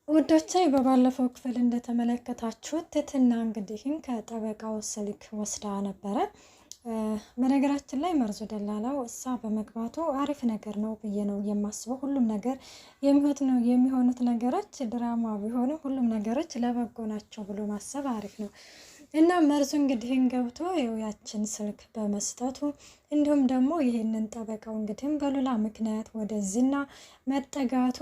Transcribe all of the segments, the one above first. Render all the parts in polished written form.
ውዶቼ በባለፈው ክፍል እንደተመለከታችሁት ትትና እንግዲህም ከጠበቃው ስልክ ወስዳ ነበረ። በነገራችን ላይ መርዞ ደላላው እሷ በመግባቱ አሪፍ ነገር ነው ብዬ ነው የማስበው። ሁሉም ነገር የሚሆኑት ነገሮች ድራማ ቢሆንም ሁሉም ነገሮች ለበጎ ናቸው ብሎ ማሰብ አሪፍ ነው እና መርዙ እንግዲህን ገብቶ ያችን ስልክ በመስጠቱ እንዲሁም ደግሞ ይህንን ጠበቃው እንግዲህም በሉላ ምክንያት ወደ ዝና መጠጋቱ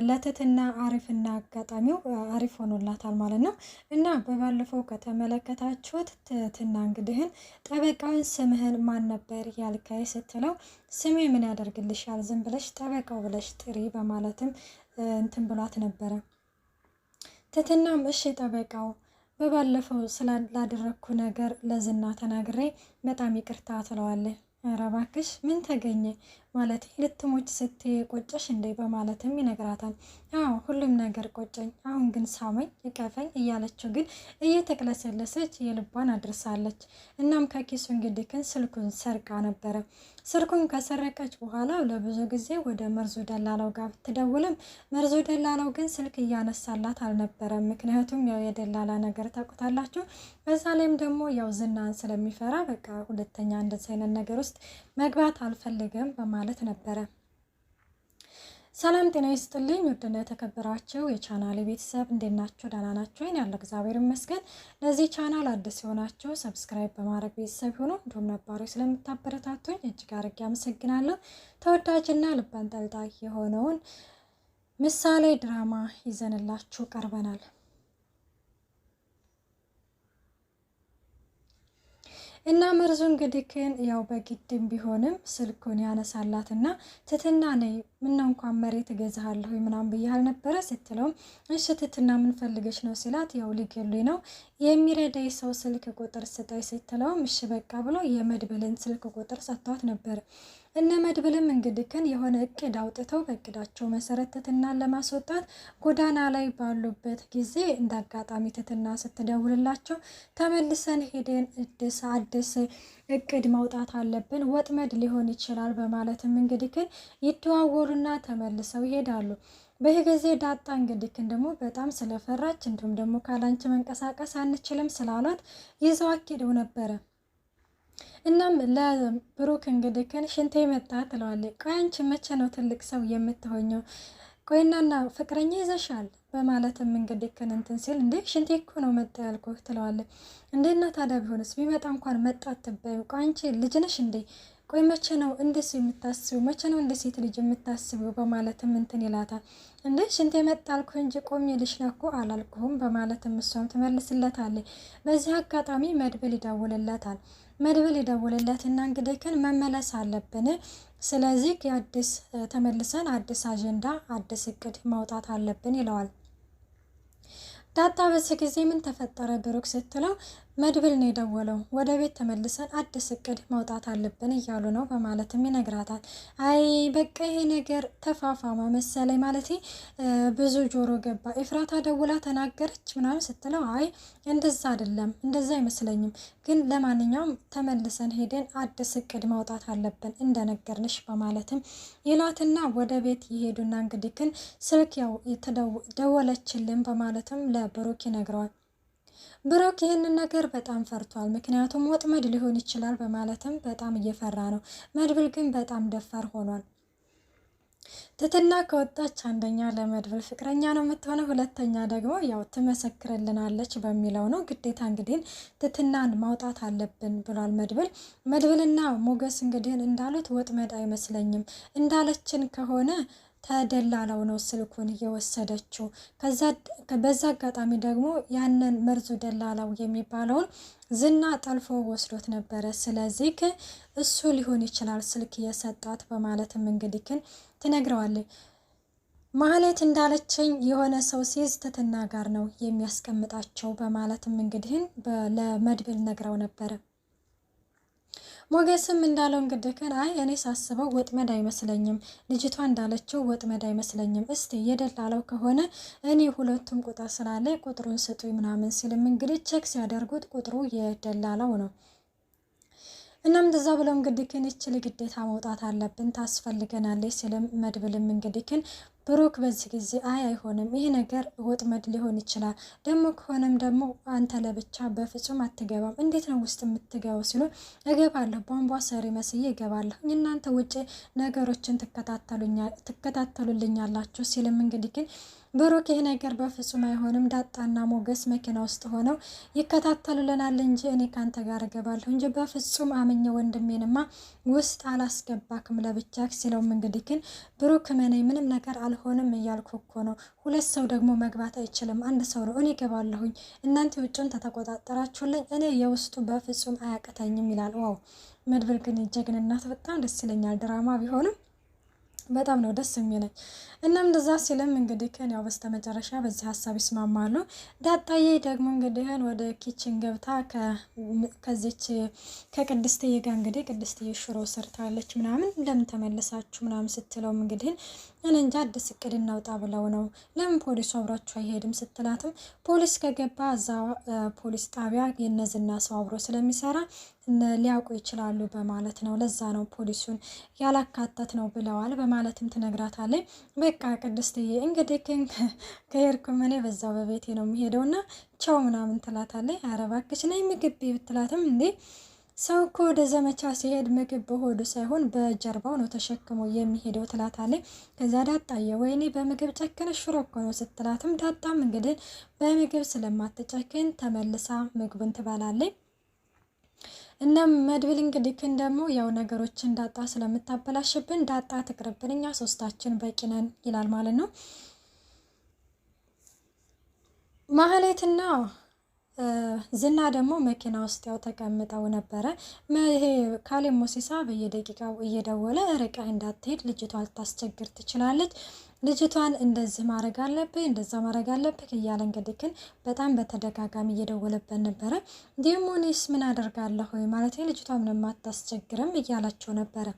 ለትትና አሪፍና አጋጣሚው አሪፍ ሆኖላታል ማለት ነው። እና በባለፈው ከተመለከታችሁት ትትና እንግዲህን ጠበቃውን ስምህን ማን ነበር ያልከኝ ስትለው ስሜ ምን ያደርግልሻል ዝም ብለሽ ጠበቃው ብለሽ ጥሪ በማለትም እንትን ብሏት ነበረ። ትትናም እሺ ጠበቃው በባለፈው ስላላደረኩ ነገር ለዝና ተናግሬ በጣም ይቅርታ ትለዋለች። ኧረ እባክሽ ምን ተገኘ ማለት ልትሞች ስትይ ቆጨሽ እንዴ በማለትም ይነግራታል። አዎ ሁሉም ነገር ቆጨኝ፣ አሁን ግን ሳመኝ ይቀፈኝ እያለችው ግን እየተቅለሰለሰች የልቧን አድርሳለች። እናም ከኪሱ እንግዲህ ግን ስልኩን ሰርቃ ነበረ። ስልኩን ከሰረቀች በኋላ ለብዙ ጊዜ ወደ መርዞ ደላላው ጋር ብትደውልም መርዞ ደላላው ግን ስልክ እያነሳላት አልነበረም። ምክንያቱም ያው የደላላ ነገር ታውቁታላችሁ። በዛ ላይም ደግሞ ያው ዝናን ስለሚፈራ በቃ ሁለተኛ እንደዚህ አይነት ነገር ውስጥ መግባት አልፈልግም በማለት ነበረ። ሰላም ጤና ይስጥልኝ ውድና የተከበራችሁ የቻናሌ ቤተሰብ እንዴት ናችሁ? ደህና ናችሁ? ያለው እግዚአብሔር ይመስገን። ለዚህ ቻናል አዲስ የሆናችሁ ሰብስክራይብ በማድረግ ቤተሰብ ሆኖ እንዲሁም ነባሮች ስለምታበረታቱኝ እጅግ አድርጌ አመሰግናለሁ። ተወዳጅና ልብ አንጠልጣይ የሆነውን ምሳሌ ድራማ ይዘንላችሁ ቀርበናል። እና መርዙ እንግዲህ ግን ያው በግድም ቢሆንም ስልኩን ያነሳላትና ትትና ነይ ምነው እንኳን መሬት እገዛሃለሁ ምናምን ብያል ነበረ ስትለውም እሺ ትትና ምን ፈልገሽ ነው ሲላት ያው ሊገሉኝ ነው የሚረዳኝ ሰው ስልክ ቁጥር ስጠይ ስትለውም እሺ በቃ ብሎ የመድብልን ስልክ ቁጥር ሰጥቷት ነበር። እነ መድብልም እንግዲህ ግን የሆነ እቅድ አውጥተው በእቅዳቸው መሰረት ትትናን ለማስወጣት ጎዳና ላይ ባሉበት ጊዜ እንዳጋጣሚ ትትና ስትደውልላቸው ተመልሰን ሄደን አዲስ እቅድ ማውጣት አለብን ወጥመድ ሊሆን ይችላል በማለትም እንግዲህ ግን ይደዋወሉና ተመልሰው ይሄዳሉ። በዚህ ጊዜ ዳጣ እንግዲህ ግን ደግሞ በጣም ስለፈራች እንዲሁም ደግሞ ካላንቺ መንቀሳቀስ አንችልም ስላሏት ይዘው አኪደው ነበረ። እናም ለብሩክ እንግዲህ ግን ሽንቴ መጣ ትለዋለች። ቆይ አንቺ መቼ ነው ትልቅ ሰው የምትሆኘው? ቆይናና ፍቅረኛ ይዘሻል በማለትም እንግዲህ ግን እንትን ሲል እንዴ ሽንቴ እኮ ነው መጣ ያልኩህ ትለዋለች። እንዴና ታዲያ ቢሆንስ ቢመጣ እንኳን መጣ አትበዩ። ቆይ አንቺ ልጅ ነሽ እንዴ? ቆይ መቼ ነው እንደዚህ የምታስቢው? መቼ ነው እንደ ሴት ልጅ የምታስቢው? በማለትም እንትን ይላታል። እንዴ ሽንቴ መጣ አልኩህ እንጂ ቆሜ ልሽናኮ አላልኩህም በማለትም እሷም ትመልስለታለች። በዚህ አጋጣሚ መድብል ይደውልለታል። መድብል ይደውልለትና እንግዲህ ግን መመለስ አለብን፣ ስለዚህ የአዲስ ተመልሰን አዲስ አጀንዳ አዲስ እቅድ ማውጣት አለብን ይለዋል። ዳጣ በዚህ ጊዜ ምን ተፈጠረ ብሩክ ስትለው መድብል ነው የደወለው፣ ወደ ቤት ተመልሰን አዲስ እቅድ ማውጣት አለብን እያሉ ነው በማለትም ይነግራታል። አይ በቃ ይሄ ነገር ተፋፋማ መሰለኝ ማለት ብዙ ጆሮ ገባ። ኤፍራታ ደውላ ተናገረች ምናምን ስትለው አይ እንደዛ አይደለም እንደዛ አይመስለኝም፣ ግን ለማንኛውም ተመልሰን ሄደን አዲስ እቅድ ማውጣት አለብን እንደነገርንሽ በማለትም ይላትና ወደ ቤት ይሄዱና እንግዲህ ግን ስልክ ያው ደወለችልን በማለትም ለብሩክ ይነግረዋል። ብሩክ ይህንን ነገር በጣም ፈርቷል። ምክንያቱም ወጥመድ ሊሆን ይችላል በማለትም በጣም እየፈራ ነው። መድብል ግን በጣም ደፋር ሆኗል። ትትና ከወጣች አንደኛ ለመድብል ፍቅረኛ ነው የምትሆነው፣ ሁለተኛ ደግሞ ያው ትመሰክርልናለች በሚለው ነው። ግዴታ እንግዲህ ትትናን ማውጣት አለብን ብሏል መድብል። መድብልና ሞገስ እንግዲህ እንዳሉት ወጥመድ አይመስለኝም፣ እንዳለችን ከሆነ ተደላላው ነው ስልኩን እየወሰደችው። በዛ አጋጣሚ ደግሞ ያንን መርዙ ደላላው የሚባለውን ዝና ጠልፎ ወስዶት ነበረ። ስለዚህ እሱ ሊሆን ይችላል ስልክ የሰጣት በማለትም እንግዲህ ትነግረዋለች። ማህሌት እንዳለችኝ የሆነ ሰው ሲይዝ ትትና ጋር ነው የሚያስቀምጣቸው በማለትም እንግዲህ ለመድብል ነግረው ነበረ። ሞገስም እንዳለው እንግዲህ ግን አይ እኔ ሳስበው ወጥመድ አይመስለኝም፣ ልጅቷ እንዳለችው ወጥመድ አይመስለኝም፣ እስቲ የደላለው ከሆነ እኔ ሁለቱም ቁጥር ስላለ ቁጥሩን ስጡኝ ምናምን ሲልም እንግዲህ ቼክ ሲያደርጉት ቁጥሩ የደላለው ነው። እናም እንደዛ ብለው እንግዲህ ግን ይችል ግዴታ መውጣት አለብን ታስፈልገናለች ሲልም መድብልም እንግዲህ ግን ብሩክ በዚህ ጊዜ አይሆንም፣ ይሄ ነገር ወጥመድ ሊሆን ይችላል፣ ደግሞ ከሆነም ደግሞ አንተ ለብቻ በፍጹም አትገባም፣ እንዴት ነው ውስጥ የምትገባው ሲሉ እገባለሁ፣ ቧንቧ ሰሪ መስዬ እገባለሁ፣ እናንተ ውጭ ነገሮችን ትከታተሉልኛላችሁ ሲልም እንግዲህ ግን ብሩክ ይህ ነገር በፍጹም አይሆንም፣ ዳጣና ሞገስ መኪና ውስጥ ሆነው ይከታተሉልናል እንጂ እኔ ካንተ ጋር እገባለሁ እንጂ በፍጹም አምኜ ወንድሜንማ ውስጥ አላስገባክም ለብቻ ሲለውም እንግዲህ ግን ብሩክ ምንም ነገር አልሆንም እያልኩ እኮ ነው። ሁለት ሰው ደግሞ መግባት አይችልም፣ አንድ ሰው ነው። እኔ እገባለሁኝ፣ እናንተ ውጭን ተተቆጣጠራችሁልኝ፣ እኔ የውስጡ በፍጹም አያቅተኝም ይላል። ዋው መድብል ግን ጀግንነት በጣም ደስ ይለኛል። ድራማ ቢሆንም በጣም ነው ደስ የሚለኝ። እናም እንደዛ ሲልም እንግዲህ ያው በስተመጨረሻ በዚህ ሀሳብ ይስማማሉ። ዳጣዬ ደግሞ እንግዲህ ወደ ኪችን ገብታ ከዚች ከቅድስትዬ ጋር እንግዲህ ቅድስትዬ ሽሮ ሰርታለች ምናምን ለምን ተመለሳችሁ ምናምን ስትለውም እንግዲህ እኔ እንጃ አዲስ እቅድ እናውጣ ብለው ነው፣ ለምን ፖሊሱ አብሯችሁ አይሄድም ስትላትም ፖሊስ ከገባ እዛ ፖሊስ ጣቢያ የነዝና ሰው አብሮ ስለሚሰራ ሊያውቁ ይችላሉ በማለት ነው፣ ለዛ ነው ፖሊሱን ያላካተት ነው ብለዋል በማለትም ትነግራታለች። በቃ ቅድስትዬ እንግዲህ ከሄድኩም እኔ በዛው በቤቴ ነው የሚሄደውና ቻው ምናምን ትላታለች። ኧረ እባክሽ ነይ ምግብ ብትላትም እንዴ ሰው እኮ ወደ ዘመቻ ሲሄድ ምግብ በሆዱ ሳይሆን በጀርባው ነው ተሸክሞ የሚሄደው ትላታለች። ከዛ ዳጣዬ ወይኔ በምግብ ጨክነሽ ሽሮ እኮ ነው ስትላትም ዳጣም እንግዲህ በምግብ ስለማትጨክን ተመልሳ ምግቡን ትበላለች። እናም መድብል እንግዲህ ግን ደግሞ ያው ነገሮችን ዳጣ ስለምታበላሽብን ዳጣ ትቅርብን፣ እኛ ሶስታችን በቂ ነን ይላል ማለት ነው። ማህሌትና ዝና ደግሞ መኪና ውስጥ ያው ተቀምጠው ነበረ። ይሄ ካሌብ ሞሲሳ በየደቂቃው እየደወለ ርቀህ እንዳትሄድ ልጅቷ ልታስቸግር ትችላለች፣ ልጅቷን እንደዚህ ማድረግ አለብህ እንደዛ ማድረግ አለብህ እያለ እንግዲህ ግን በጣም በተደጋጋሚ እየደወለበት ነበረ። ዲሞኒስ ምን አደርጋለሁ ማለት ልጅቷ ምንም አታስቸግርም እያላቸው ነበረ።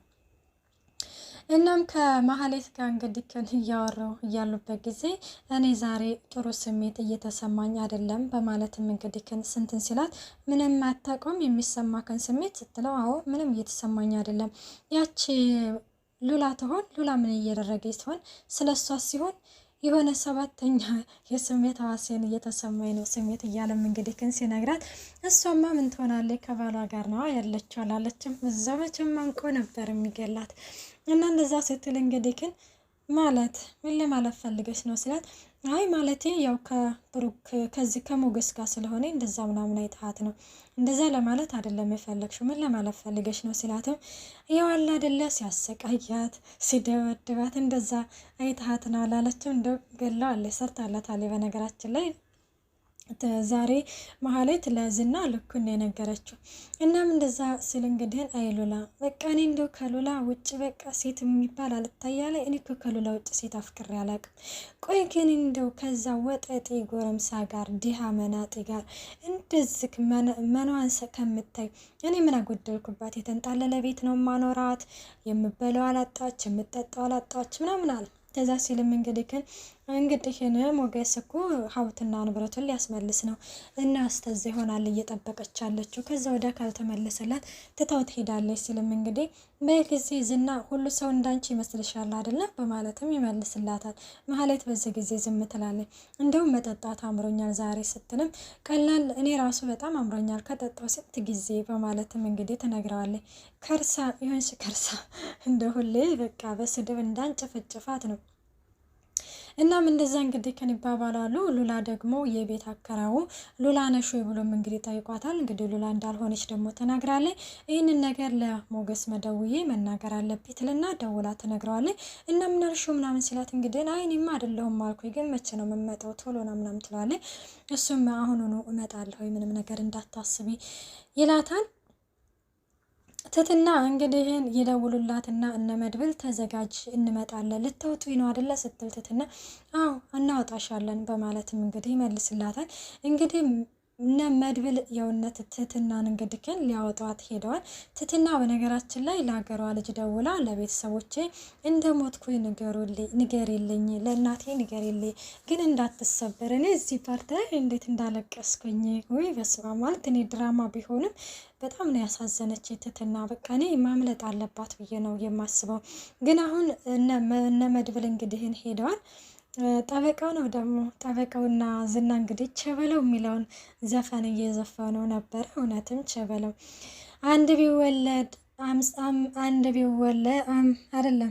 እናም ከማህሌት ጋር እንግዲህ እያወራው እያሉበት ጊዜ እኔ ዛሬ ጥሩ ስሜት እየተሰማኝ አይደለም በማለትም እንግዲህ ስንትን ሲላት ምንም አታውቀውም የሚሰማከን ስሜት ስትለው አዎ ምንም እየተሰማኝ አይደለም፣ ያቺ ሉላ ትሆን ሉላ ምን እየደረገች ትሆን ስለሷ ሲሆን የሆነ ሰባተኛ የስሜት ሐዋሴን እየተሰማኝ ነው ስሜት እያለም እንግዲህ ሲነግራት እሷማ ምን ትሆናለች ከባሏ ጋር ነው ያለችው አላለችም። እዛው መቼም አንቆ ነበር የሚገላት እና እንደዛ ስትል እንግዲህ ማለት ምን ለማለት ፈልገሽ ነው ስላት አይ ማለቴ ያው ከብሩክ ከዚህ ከሞገስ ጋር ስለሆነ እንደዛ ምናምን አይተሃት ነው እንደዛ ለማለት አይደለም የፈለግሽው ምን ለማለት ፈልገሽ ነው ሲላትም ያው አለ አይደለ ሲያሰቃያት ሲደበድባት እንደዛ አይተሃት ነው አላለችም። እንደው ገላው አለ ሰርታላታለች በነገራችን ላይ ዛሬ ማህሌት ለዝና ልኩን የነገረችው። እናም እንደዛ ሲል እንግዲህ አይሉላ በቃ እኔ እንደው ከሉላ ውጭ በቃ ሴት የሚባል አልታያለ እኔ ከሉላ ውጭ ሴት አፍቅሬ አላውቅም። ቆይ ግን እንደው ከዛ ወጠጤ ጎረምሳ ጋር ዲሃ መናጤ ጋር እንደዚህ መኗን ከምታይ እኔ ምን አጎደልኩባት? የተንጣለለ ቤት ነው ማኖራት፣ የምበለው አላጣች፣ የምጠጣው አላጣች ምናምን አለ። ከዛ ሲልም እንግዲህ ሞገስ እኮ ሀብትና ንብረቱን ሊያስመልስ ነው እና አስተዛ ይሆናል እየጠበቀች ያለችው ከዛ ወደ ካልተመለሰላት ትታው ትሄዳለች ሲልም በጊዜ ዝና ሁሉ ሰው እንዳንቺ ይመስልሻል አይደለ በማለትም ይመልስላታል። ማህሌት በዚህ ጊዜ ዝም ትላለች። እንደውም መጠጣት አምሮኛል ዛሬ ስትልም ቀላል እኔ ራሱ በጣም አምሮኛል ከጠጣው ስንት ጊዜ በማለትም ትነግረዋለች። ከርሳ ይሆንሽ ከርሳ እንደ ሁሌ በቃ በስድብ እንዳንጨፈጭፋት ነው። እናም እንደዛ ይባባላሉ። ሉላ ደግሞ የቤት አከራው ሉላ ነሽ ወይ ብሎም ጠይቋታል። ሉላ እንዳልሆነች ደግሞ ተናግራለች። ይህንን ነገር ለሞገስ መደውዬ መናገር አለብኝ ትልና ደውላ ትነግረዋለች። እና ምን አልሽው ምናምን ሲላት አይ እኔማ አይደለሁም አልኩኝ ግን መቼ ነው የምመጣው ቶሎ ነው ምናምን ትላለች። እሱም አሁኑኑ እመጣለሁ ምንም ነገር እንዳታስቢ ይላታል። ትትና ይሄን ይደውሉላትና እነ መድብል ተዘጋጅ እንመጣለን ልትወጡ ነው አይደለ ስትል ትትና አዎ እናወጣሻለን በማለትም ይመልስላታል። እነ መድብል የውነት ትትናን እንግዲህ ግን ሊያወጧት ሄደዋል። ትትና በነገራችን ላይ ለሀገሯ ልጅ ደውላ ለቤተሰቦቼ እንደ ሞትኩኝ ንገሪልኝ፣ ለእናቴ ንገሪልኝ፣ ግን እንዳትሰበር። እኔ እዚህ ፓርት ላይ እንዴት እንዳለቀስኩኝ ወይ በስመ አብ። ማለት እኔ ድራማ ቢሆንም በጣም ነው ያሳዘነች ትትና። በቃ እኔ ማምለጥ አለባት ብዬ ነው የማስበው። ግን አሁን እነ መድብል እንግዲህን ሄደዋል። ጠበቃው ነው ደግሞ ጠበቃውና ዝና እንግዲህ ቸበለው የሚለውን ዘፈን እየዘፈኑ ነበረ። እውነትም ቸበለው አንድ ቢወለድ አይደለም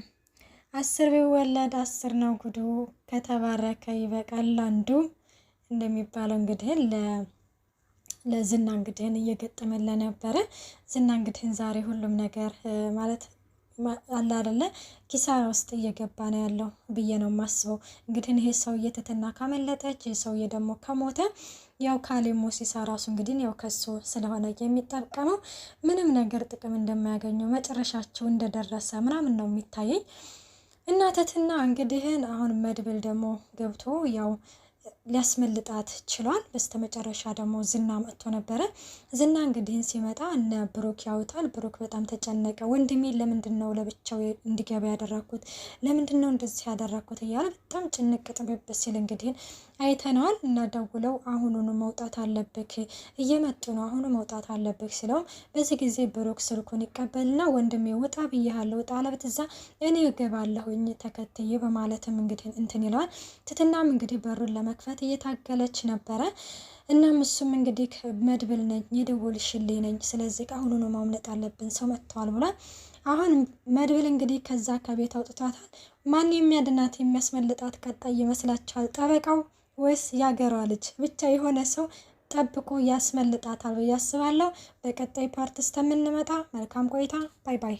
10 ቢወለድ 10 ነው ጉዱ፣ ከተባረከ ይበቃል አንዱ እንደሚባለው እንግዲህ ለዝና እንግዲህን እየገጠመለ ነበረ። ዝና እንግዲህን ዛሬ ሁሉም ነገር ማለት አለ አይደለ ኪሳራ ውስጥ እየገባ ነው ያለው ብዬ ነው የማስበው። እንግዲህ ይሄ ሰውዬ ትትና ካመለጠች፣ ይሄ ሰውዬ ደግሞ ከሞተ ያው ካሌብ ሞሲሳ ራሱ እንግዲህ ያው ከሱ ስለሆነ የሚጠቀመው ምንም ነገር ጥቅም እንደማያገኘው መጨረሻቸው እንደደረሰ ምናምን ነው የሚታየኝ። እና ትትና እንግዲህን አሁን መድብል ደግሞ ገብቶ ያው ሊያስመልጣት ችሏል። በስተመጨረሻ ደግሞ ዝና መጥቶ ነበረ። ዝና እንግዲህን ሲመጣ እነ ብሩክ ያውታል። ብሩክ በጣም ተጨነቀ። ወንድሜ ለምንድን ነው ለብቻው እንዲገባ ያደረኩት? ለምንድን ነው እንደዚህ ያደረኩት? እያለ በጣም ጭንቅ ጥብብ ሲል እንግዲህን አይተነዋል። እና ደውለው አሁኑኑ መውጣት አለብክ፣ እየመጡ ነው፣ አሁኑ መውጣት አለብክ ሲለውም በዚህ ጊዜ ብሩክ ስልኩን ይቀበልና ወንድሜ ውጣ ብያለሁ፣ ውጣ አለበለዚያ እኔ እገባለሁኝ ተከትዬ በማለትም እንግዲህ እንትን ይለዋል። ትትናም እንግዲህ በሩን ለመክፈት እየታገለች ነበረ። እናም እሱም እንግዲህ መድብል ነኝ የደወልሽልኝ ነኝ፣ ስለዚህ አሁኑኑ ማምለጥ አለብን፣ ሰው መጥተዋል ብሏል። አሁን መድብል እንግዲህ ከዛ ከቤት አውጥቷታል። ማን የሚያድናት የሚያስመልጣት ቀጣይ ይመስላችኋል? ጠበቃው ወይስ ያገሯ ልጅ? ብቻ የሆነ ሰው ጠብቆ ያስመልጣታል ብዬ አስባለሁ። በቀጣይ ፓርት እስከምንመጣ መልካም ቆይታ። ባይ ባይ።